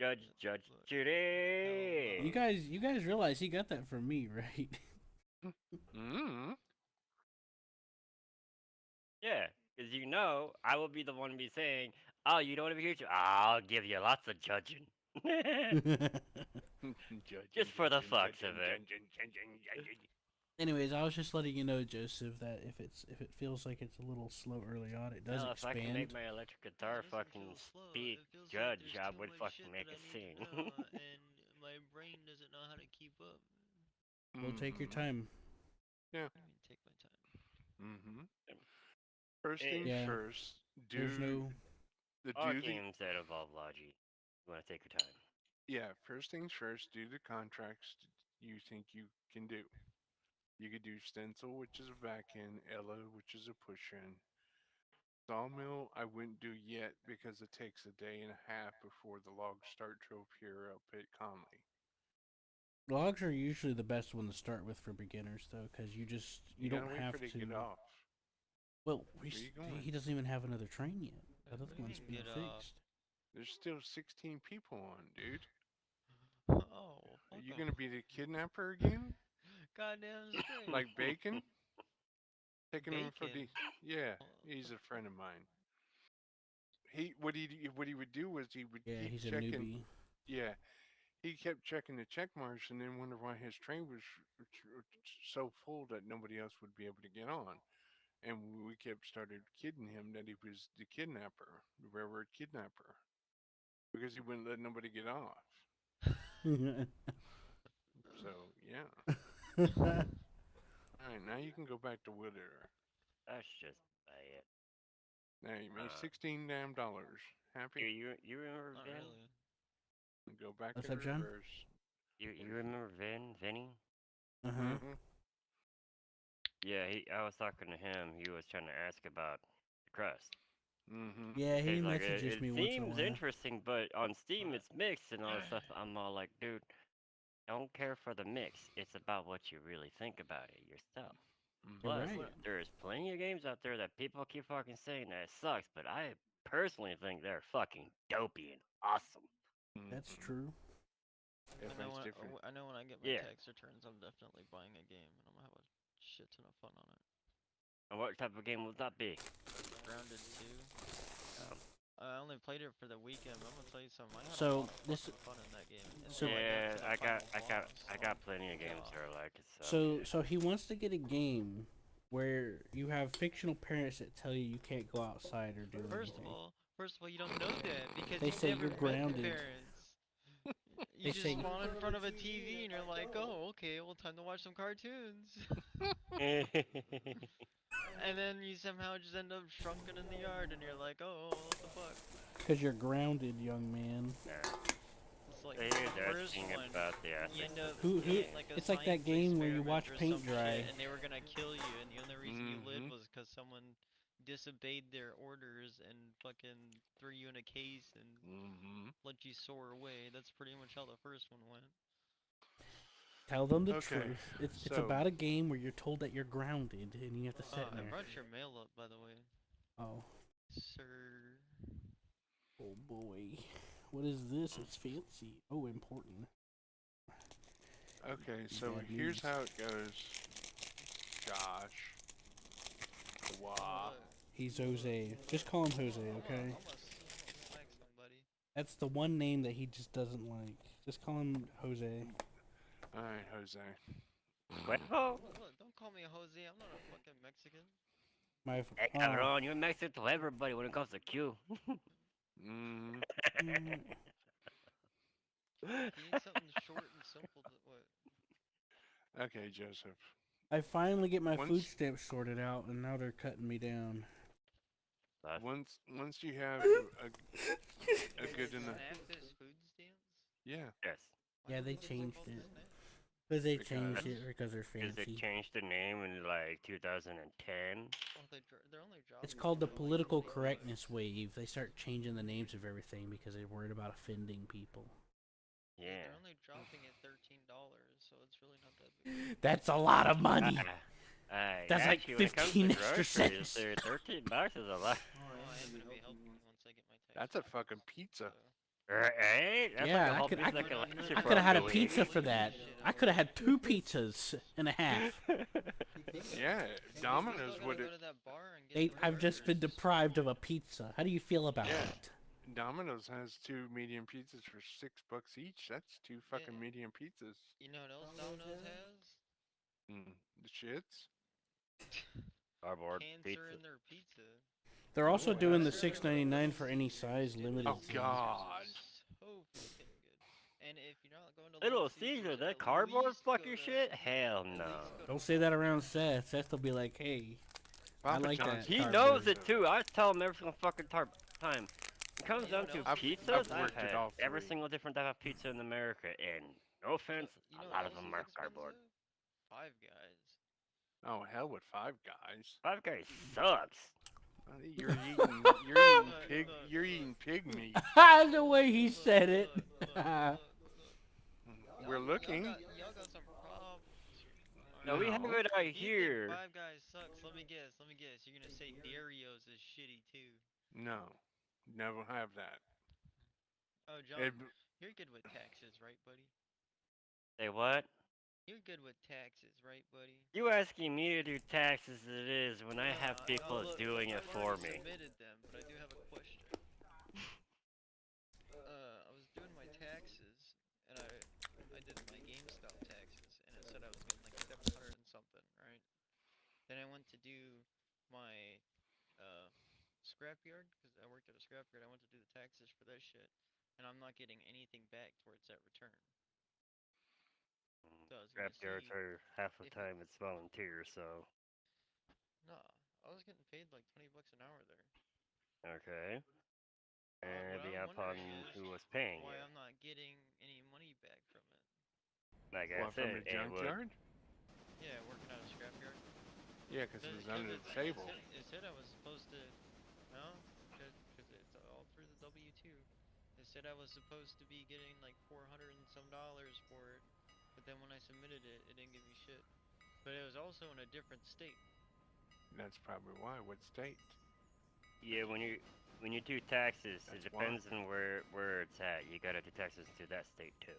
Judge But Judy. You guys realize he got that from me, right? Mm. Yeah, because you know I will be the one to be saying, "Oh, you don't want to be here? I'll give you lots of judging." Just for the fucks of it. Anyways, I was just letting you know, Joseph, that if it feels like it's a little slow early on, it does Hell, if I can make expand. my electric no, guitar it doesn't fucking feel slow. speak It feels like judge, there's I too would much fucking shit make that I it need to sing. know, and my brain doesn't know how to keep up. Well, take your Mm-hmm. time. Yeah. I mean, take my time. Mm-hmm. First things Eh, Yeah, first. there's no. all Do the games that involve logic, you want to take your time. yeah. First things first. Do the contracts you think you can do. You could do stencil, which is a back end, Ella, which is a push in. Sawmill, I wouldn't do yet because it takes a day and a half before the logs start to appear up at Conley. Logs are usually the best one to start with for beginners, though, because you You gotta don't wait for have it to get to. off. Well, Where you going? he doesn't even have another train yet. That What other do you one's mean being get off? fixed. There's still 16 people on, dude. Oh, Are fuck you 'em. gonna be the kidnapper again? Goddamn straight. Like Bacon? Taking him for Bacon. the yeah, Oh, he's a friend of mine. What he would do was he would Yeah, keep he's a checking. newbie. Yeah, he kept checking the check marks and then wondered why his train was so full that nobody else would be able to get on. And we kept started kidding him that he was the kidnapper, the railroad kidnapper, because he wouldn't let nobody get off. So yeah. All right, now you can go back to Woodard. That's just bad. Now you made Uh, 16 damn dollars. you Happy? you you remember not Vin? really. Go back What's in up, John? reverse. You remember Vinny? Uh huh. Mm-hmm. Yeah, I was talking to him. He was trying to ask about the crust. Mm-hmm. Yeah, he He's like, messages it me once in a seems while. interesting, but on Steam it's mixed and all this stuff. I'm all like, dude, don't care for the mix. It's about what you really think about it yourself. You're Plus, Mm-hmm. right. there's plenty of games out there that people keep fucking saying that it sucks, but I personally think they're fucking dopey and awesome. That's Mm-hmm. true. Everybody's different. I know when I get my Yeah. tax returns, I'm definitely buying a game, and I'm gonna have a shit ton of fun on it. And what type of game would that be? Grounded 2. Um, I only played it for the weekend, but I'm gonna tell you something. I had a So lot of this, fucking fun in that game so until I got yeah, to the final boss. I Oh got my plenty of games that god. are like it. So so he wants to get a game where you have fictional parents that tell you can't go outside or do anything. First of all, you don't know that because They you've say never you're met the grounded. parents. You They just say spawn in front of a TV and you're like, oh, okay, well, time to watch some cartoons. yeah, And then you somehow just end up shrunken in the yard and you're like, oh, what the fuck? because you're grounded, young man. It's like here's the the first thing one, about the you aspects end of up this Who? doing game. like a It's like that science game where you experiment watch or paint some shit dry. and they were gonna kill you, and the only reason you lived Mm-hmm. was because someone disobeyed their orders and fucking threw you in a case and Mm-hmm. let you soar away. That's pretty much how the first one went. Tell them the Okay, truth. It's so about a game where you're told that you're grounded and you have to sit in I there. brought your mail up, by the way, Oh, sir. oh boy. What is this? It's fancy. Oh, important. okay, Be so bad here's news. how it goes, Josh. Oh Wah. what? He's Jose. Just call him Jose, okay? Smack somebody. That's the one name that he just doesn't like. Just call him Jose. All right, Jose. Huevo? Look, don't call me Jose. I'm not a fucking Mexican. My Hey, oh, cabrón, you're Mexican to everybody when it comes to Q. Mm-hmm. mm, You need something short and simple to what? Okay, Joseph. I finally get my food Once stamps sorted out, and now they're cutting me down. That's once you have a Wait, good is enough, SNAP is food stamps? yeah, yes. Why Yeah, the they fuck is it changed called it. SNAP? Because they changed because it because they're Because they fancy. changed the name in like 2010. Oh, they're only It's dropping it called the for like political 20 correctness bucks. wave. They start changing the names of everything because they're worried about offending people. Yeah, Yeah. they're only dropping it $13, so it's really not that big of a deal. That's a lot of Uh, money. That's like actually, when it comes to 15 extra groceries, cents. 13 bucks is a lot. Oh, I am gonna be helping once I get my tax that's a returns. fucking pizza. So Right? That's Yeah, like a I whole could- piece I of like could- a You know, lecture I for could have had a Luigi. pizza for that. I could have had 2 pizzas and a half. Yeah, Domino's Still would gotta have. go to that bar and get them I've just been burgers. deprived of a pizza. How do you feel about Yeah. that? Domino's has 2 medium pizzas for $6 each. That's 2 fucking Yeah. medium pizzas. You know what else Domino's has? Mm. The shits. Cardboard Cancer pizza. in their pizza. They're also Oh, doing the absolutely. $6.99 for any size Little limited. Oh, Caesars God. is so fucking good. And if you're not going to Little Little Caesar, Caesars, that at cardboard least fuck go your to shit? Hell at no. least go to Don't say that around Popeyes. Seth. Seth will be like, "Hey, I Papa like John's. that He cardboard." knows it too. I tell him every single fucking time. It comes You know down what to else I've, is pizzas. I've expensive? I've worked it had all every three. single different type of pizza in America, and no offense, You know a what lot of else them is are cardboard. expensive? Five Guys. Oh, hell with Five Guys. Five Guys sucks. You're eating pig meat. The way he said it. We're looking. Y'all got some problems. No, we have No. it right You think here. Five Guys sucks? Let me guess. You're gonna say Dario's is shitty too. No. Never have that. Oh, John, It, you're good with taxes, right, buddy? Say what? You're good with taxes, right, buddy? You asking me to do taxes it is when I have No, people look, doing it I've for already me. submitted them, but I do have a question. I was doing my taxes, and I did my GameStop taxes, and it said I was getting like 700 and something, right? Then I went to do my scrapyard because I worked at a scrapyard. I went to do the taxes for that shit, and I'm not getting anything back towards that return. So I was gonna Scrapyards see are half the if time it's volunteer, so nah, I was getting paid like 20 bucks an hour there. okay. And What it'd be I'm upon wondering is who was paying why you. I'm not getting any money back from it. Like I what, from said, the it would. junkyard? Yeah, working at a scrapyard. Yeah, because it was under the table. It said I was supposed to, no, because it's all through the W-2. It said I was supposed to be getting like 400 and some dollars for it, but then when I submitted it, it didn't give me shit. But it was also in a different state. That's probably why. What state? Yeah, when you do taxes, it That's why. depends on where it's at. You gotta do taxes to that state too.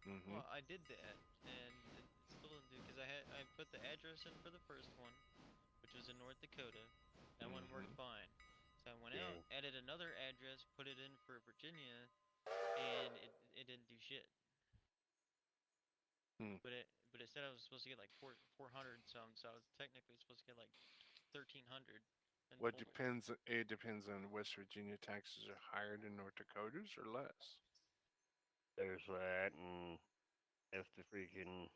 Mm-hmm. Well, I did that, and it still didn't do because I put the address in for the first one, which was in North Dakota. That one worked fine. So I went out, Yeah. added another address, put it in for Virginia, and it didn't do shit. Hmm. But it said I was supposed to get like 400 some, so I was technically supposed to get like 1300. And What told me. depends? It depends on West Virginia taxes are higher than North Dakota's or less. There's that, and if the freaking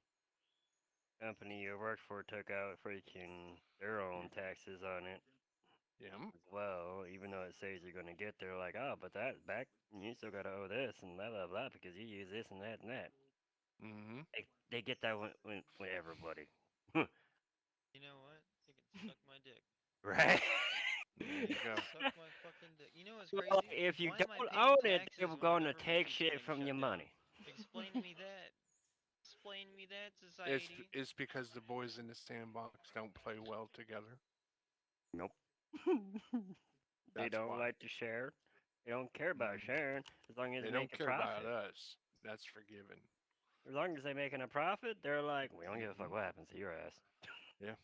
company you work for took out freaking their own taxes on it Yeah. as well, even though it says you're gonna get there, like, oh, but that back you still gotta owe this and blah blah blah because you use this and that and that. Mm-hmm. They get that with everybody, You know what? They can suck my dick. right? There you go. Suck my fucking dick. You know what's Well, crazy? if you Why am I don't paying own it, taxes they're when the gonna government's take just shit getting from shut your down? money. Explain me that. Explain me that, It's society. it's because the boys in the sandbox don't play well together. Nope. They That's don't why. like to share. They don't care about sharing as long as They they don't make a care about profit. us. That's forgiven. As long as they're making a profit, they're like, we don't give a fuck Mhm. what happens to your ass. Yeah.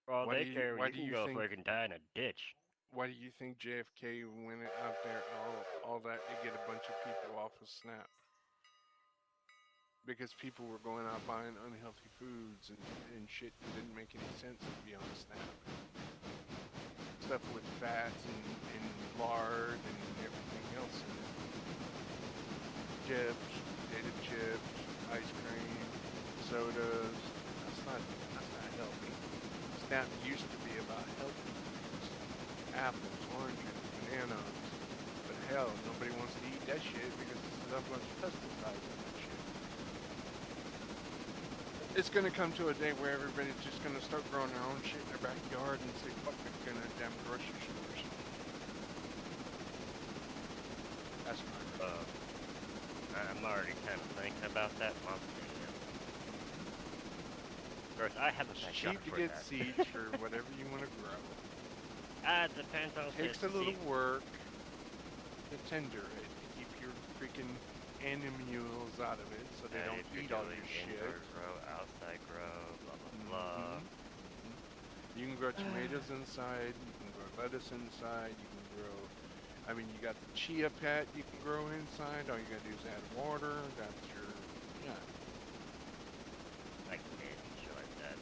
For all Why do they you care, Why you do can you go think freaking die in a ditch. Why do you think JFK went out there all that to get a bunch of people off of Snap? Because people were going out buying unhealthy foods and shit that didn't make any sense to be on Snap. Stuff with fats and lard and everything else in it. Chips, potato chips, ice cream, sodas. That's not healthy. Snap used to be about healthy foods. Apples, oranges, bananas. But hell, nobody wants to eat that shit because there's a bunch of pesticides in that shit. It's gonna come to a day where everybody's just gonna start growing their own shit in their backyard and say, fuck the damn grocery stores. That's my I'm already kind of thinking about that month. Of course, I have a It's backyard cheap to for get that. seeds for whatever you want to grow. It depends on Takes the a little seed. work. to tender it, to keep your freaking animals out of it so they And don't if you're eat all doing your shit. indoor grow, outside grow, blah blah Mm-hmm. Mm-hmm. You can grow blah. tomatoes inside. You can grow lettuce inside. You can grow. I mean, you got the chia pet you can grow inside. All you gotta do is add water. That's your yeah. Like mint and shit like that.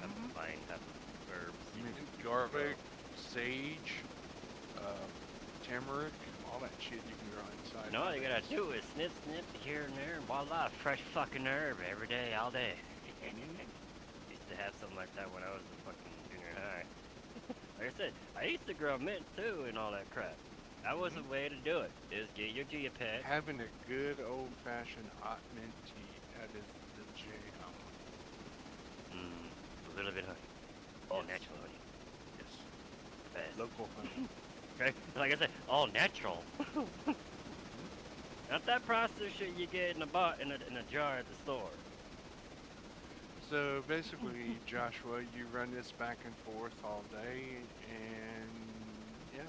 Some Mm-hmm. fine type of herbs Mint, you can grow. garlic, sage, uh, turmeric, all that shit you can grow inside And all you gotta nowadays. do is snip snip here and there and voila, fresh fucking herb every day, all day. Mm-hmm. Used to have something like that when I was in fucking junior high. Like I said, I used to grow mint too and all that crap. That was Mm-hmm. a way to do it. Is get your Gia pet. Having a good old fashioned hot mint tea. That is the jam. A little bit of honey. All Yes. natural honey. Yes. The best. Local honey. Okay? Like I said, all natural. Mm-hmm. Not that processed shit you get in a jar at the store. So basically, Joshua, you run this back and forth all day, and yeah,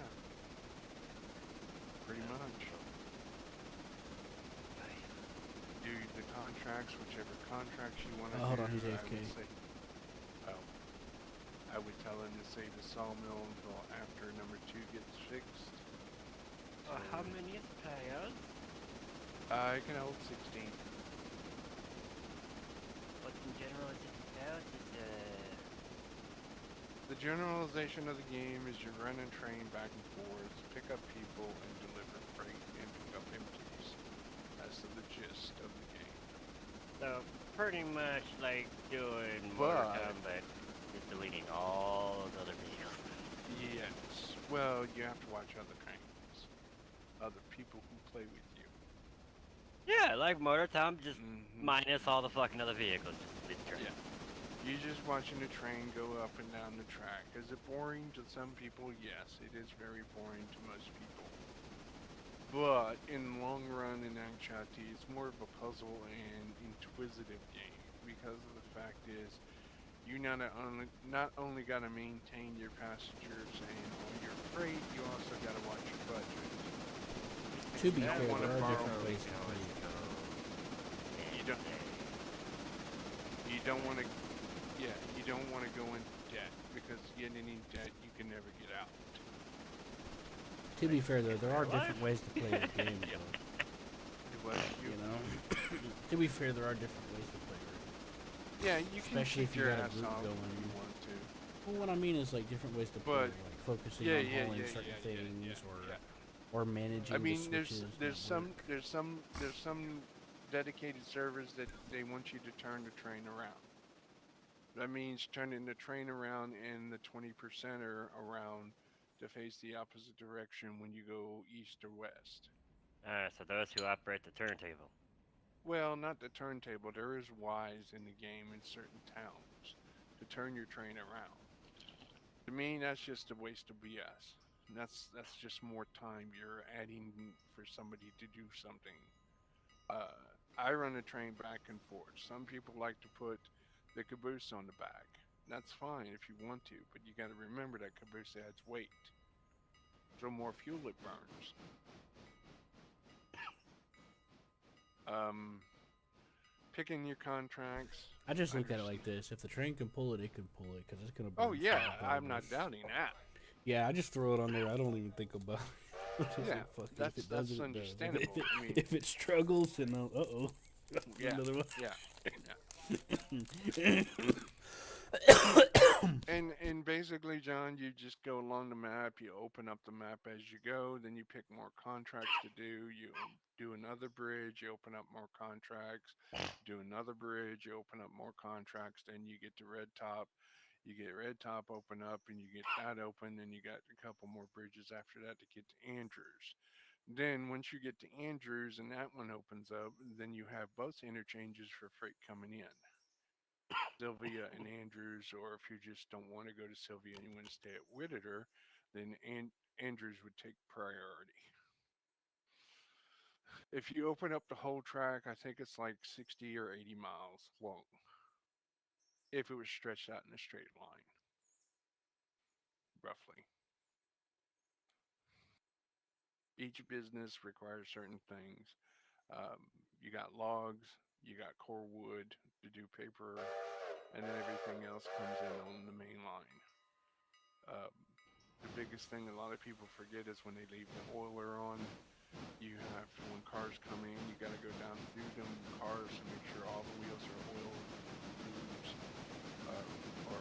pretty That's much. so nice. Do the contracts, whichever contracts you want to Oh, hold on, do. he's I AFK. would say, oh, I would tell him to save the sawmill until after number two gets fixed. So How many players? I can hold 16. What in general is it about? The generalization of the game is you run and train back and forth, pick up people, and deliver freight and pick up empties. That's the gist of the game. So pretty much like doing Mortal But Kombat, just deleting all those other vehicles. yes, well, you have to watch other games, other people who play with you. Yeah, like Mortal Kombat, just Hmm. minus all the fucking other vehicles. Just delete the train. Yeah, you're just watching the train go up and down the track. Is it boring to some people? Yes, it is very boring to most people. But in the long run, in actuality, it's more of a puzzle and inquisitive game because of the fact is you not only got to maintain your passengers and all your freight, you also got to watch your budget. To You be don't fair, want to there are borrow. different We ways can to play always it. go You and don't. say, You don't want to. Yeah, you don't want to go in debt because getting in debt, you can never get out. To be fair, though, in there real are life. different ways to play the game, Yep. though. Do what you. You know? To be fair, there are different ways to play it. Yeah, you can Especially cheat if you your got a ass group off if going. you want to. Well, what I mean is, like, different ways to play, But like focusing yeah, on yeah, hauling yeah, certain yeah, yeah, things, yeah, yeah. or I managing the mean, switches there's that some work. dedicated servers that they want you to turn the train around. That means turning the train around and the 20% around to face the opposite direction when you go east or west. Alright, so those who operate the turntable. Well, not the turntable. There is Wise in the game in certain towns to turn your train around. To me, that's just a waste of BS. And that's just more time you're adding for somebody to do something. Uh, I run a train back and forth. Some people like to put the caboose on the back. That's fine if you want to, but you got to remember that caboose adds weight. So more fuel it burns. Um, Picking your contracts. I just look at it like Understand. this: if the train can pull it, it can pull it, because it's gonna Oh burn yeah, shit I'm not regardless. doubting that. Yeah, I just throw it on there. I don't even think about it. I'm just Yeah, like, fuck it. If that's it does that's it, it does. If understandable. I mean, if it struggles, then uh oh, yeah, another yeah, one. and basically, John, you just go along the map. You open up the map as you go. Then you pick more contracts to do. You do another bridge. You open up more contracts. Do another bridge. You open up more contracts. Then you get to Red Top. You get Red Top open up, and you get that open. Then you got a couple more bridges after that to get to Andrews. Then once you get to Andrews and that one opens up, then you have both interchanges for freight coming in. Sylvia and Andrews, or if you just don't want to go to Sylvia and you want to stay at Whittier, then Andrews would take priority. If you open up the whole track, I think it's like 60 or 80 miles long if it was stretched out in a straight line, roughly. Each business requires certain things. You got logs, you got core wood to do paper, and then everything else comes in on the main line. Um, the biggest thing a lot of people forget is when they leave the oiler on. You have when cars come in, you got to go down through them cars to make sure all the wheels are oiled, lubes, or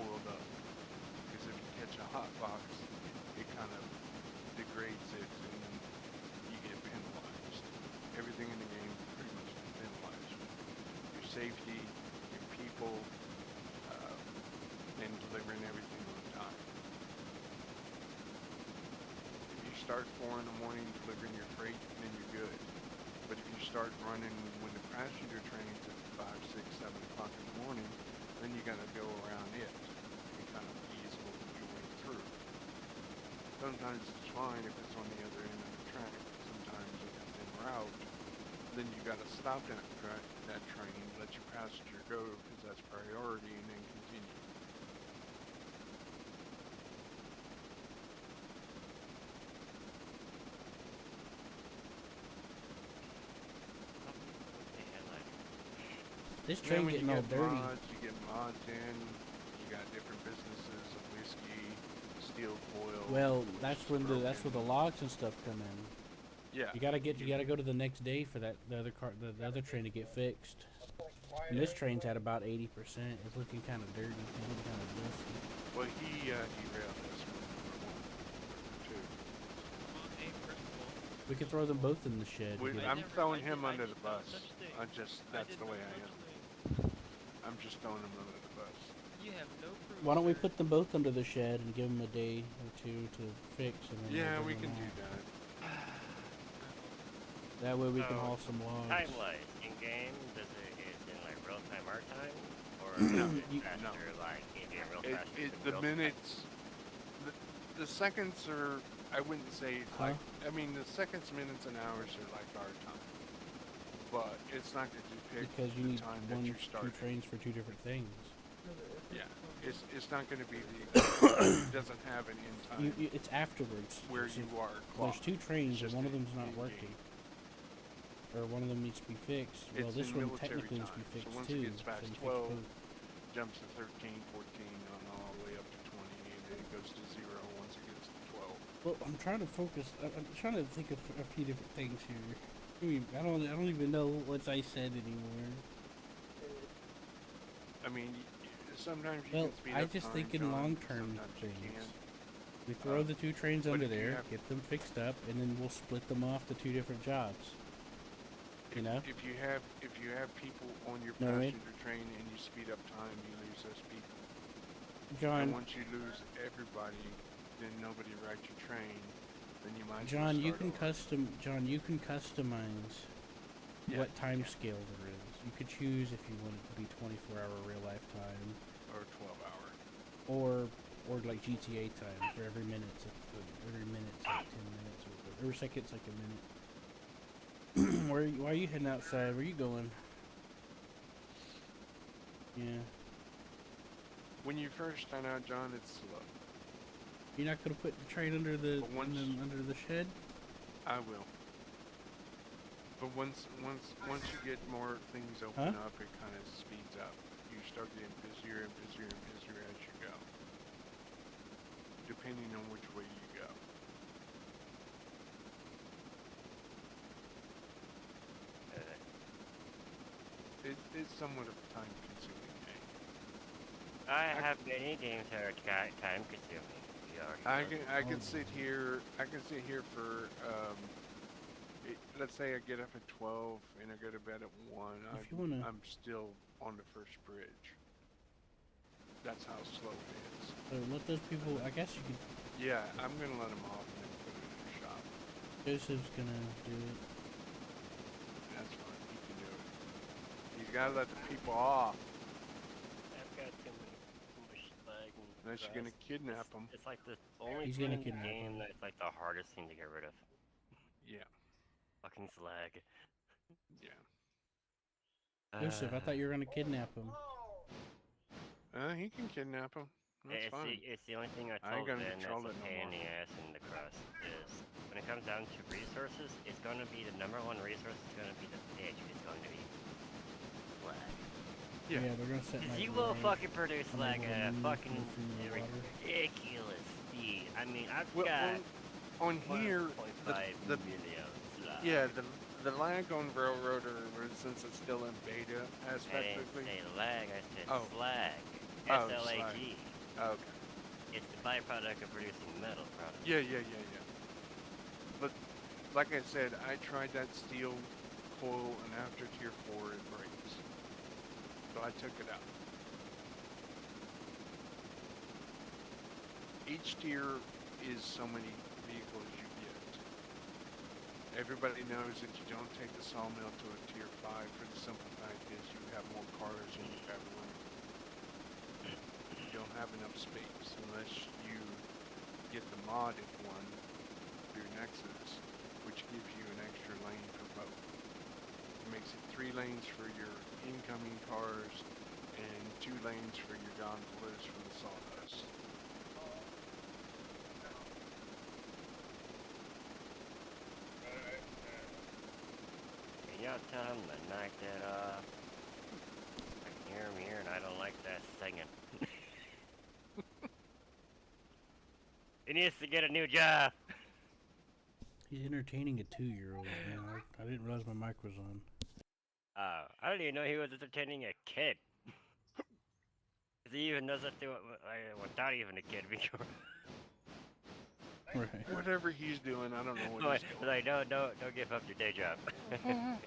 oiled up. Because if you catch a hot box, it kind of degrades it and you get penalized. Everything in the game pretty much penalizes you. Your safety, your people, and delivering everything on time. If you start 4 in the morning delivering your freight, then you're good. But if you start running when the passenger train's at 5, 6, 7 o'clock in the morning, then you got to go around it and kind of ease your way through. Sometimes it's fine if it's on the other end of the track. Sometimes if it's en route, then you got to stop that train, let your passenger go because that's priority, and then continue. This And then train when getting you all get dirty. mods, you get mods in. You got different businesses of whiskey, steel coil. Well, which that's is when the that's where the broken. logs and stuff come in. Yeah. You gotta go to the next day for the other train to get fixed. And this train's at about 80%. It's looking kind of dirty. It's looking kind of dusty. Well, he derailed this one, number 1, number 2. I'm on a principle. We could throw them both in the shed. We, and get I I'm never- throwing I him did- I under did the no bus. such thing. That's did the no way I such am. thing. I'm just throwing him under the bus. You have no proof. Why don't we sir. put them both under the shed and give them a day or two to fix, and then Yeah, we'll we bring can them do out. that. That way we can So, haul some logs. time-wise, in-game, it's in like real-time our time? Or is it You- faster, No. like, in game real fast? The minutes, the seconds are, I wouldn't say Huh? like, I mean, the seconds, minutes, and hours are like our time. But it's not going to depict Because you the need time that you two started. trains for two different things. Yeah, it's not going to be the it doesn't have an end time It's afterwards. where So you are there's clocked. two trains It's and one just of them's not in-game. working. Or one of them needs to be fixed. Well, It's this in one military technically needs to time. be fixed So once too. it gets past so you fix 12, both. jumps to 13, 14, on all the way up to 20, and then it goes to 0 once it gets to 12. Well, I'm trying to focus. I'm trying to think of a few different things here. I mean, I don't even know what I said anymore. I mean, sometimes you Well, can speed I up just time, think in John, long-term sometimes you things. can. We throw the two trains but under if you there, have- get them fixed up, and then we'll split them off to two different jobs. You know? If you have people on your Know what I mean? passenger train and you speed up time, you lose those people. And John, once you lose everybody, then nobody rides your train. Then you might. John, you start can over. John, you can customize Yeah, what time you can. scale there is. You could choose if you want it to be 24-hour real life time, Or 12-hour. or like GTA time, where every minute's every minute's like 10 minutes, or every second's like a minute. Why are you heading outside? Where you going? Yeah. When you first start out, John, it's slow. You're not gonna put the train under the But once- under the shed? I will. But once you get more things open up, it kind of speeds up. You start getting busier and busier and busier as you go, depending on which way you go. It's somewhat of a time-consuming game. I have many games that are time-consuming. I can sit here. I can sit here for let's say I get up at 12 and I go to bed at 1. If you wanna- I'm still on the first bridge. That's how slow it is. So let those people. I guess you could. Yeah, I'm gonna let him off and then put it in the shop. Joseph's gonna do it. That's fine. He can do it. He's gotta let the people off. I've got too much lag and Unless you're gonna rust. kidnap him. It's like the only He's thing gonna in the kidnap game him. that's like the hardest thing to get rid of. Yeah, Fucking slag. yeah. Joseph, I thought you were gonna kidnap him. He can kidnap him. That's it's fine. the only thing I I ain't told gonna Ben that's control a it no pain in more. the ass in the crust is when it comes down to resources, it's going to be the number one resource is going to be the bitch. It's going to be lag. Yeah, Yeah. they're gonna set Because night you will lag, fucking produce lag unable to at a move, fucking no food or water. ridiculous speed. I mean, I've Well, got on here, 1.5 the million lag. yeah, the lag on Railroader, since it's still in beta I didn't aspectically. say lag, I said Oh. slag. Oh, S-L-A-G. Okay. It's the byproduct of producing metal products. Yeah. But like I said, I tried that steel coil, and after tier 4, it breaks. So I took it out. Each tier is so many vehicles you get. Everybody knows that you don't take the sawmill to a tier 5 for the simple fact is you have more cars than you have room. You don't have enough space unless you get the modded one through Nexus, which gives you an extra lane for both. It makes it 3 lanes for your incoming cars and 2 lanes for your gondolas for the sawdust. Can y'all tell him to knock that off? I can hear him here and I don't like that singing. He needs to get a new job. He's entertaining a 2-year-old. Man, I didn't realize my mic was on. I didn't even know he was entertaining a kid. 'Cause he even does that to without even a kid before. Right. Whatever he's doing, I don't know what Like, he's doing. like, no, don't give up your day job. Man.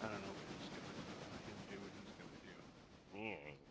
I don't know what he's doing. Let him do what he's gonna do. Yeah.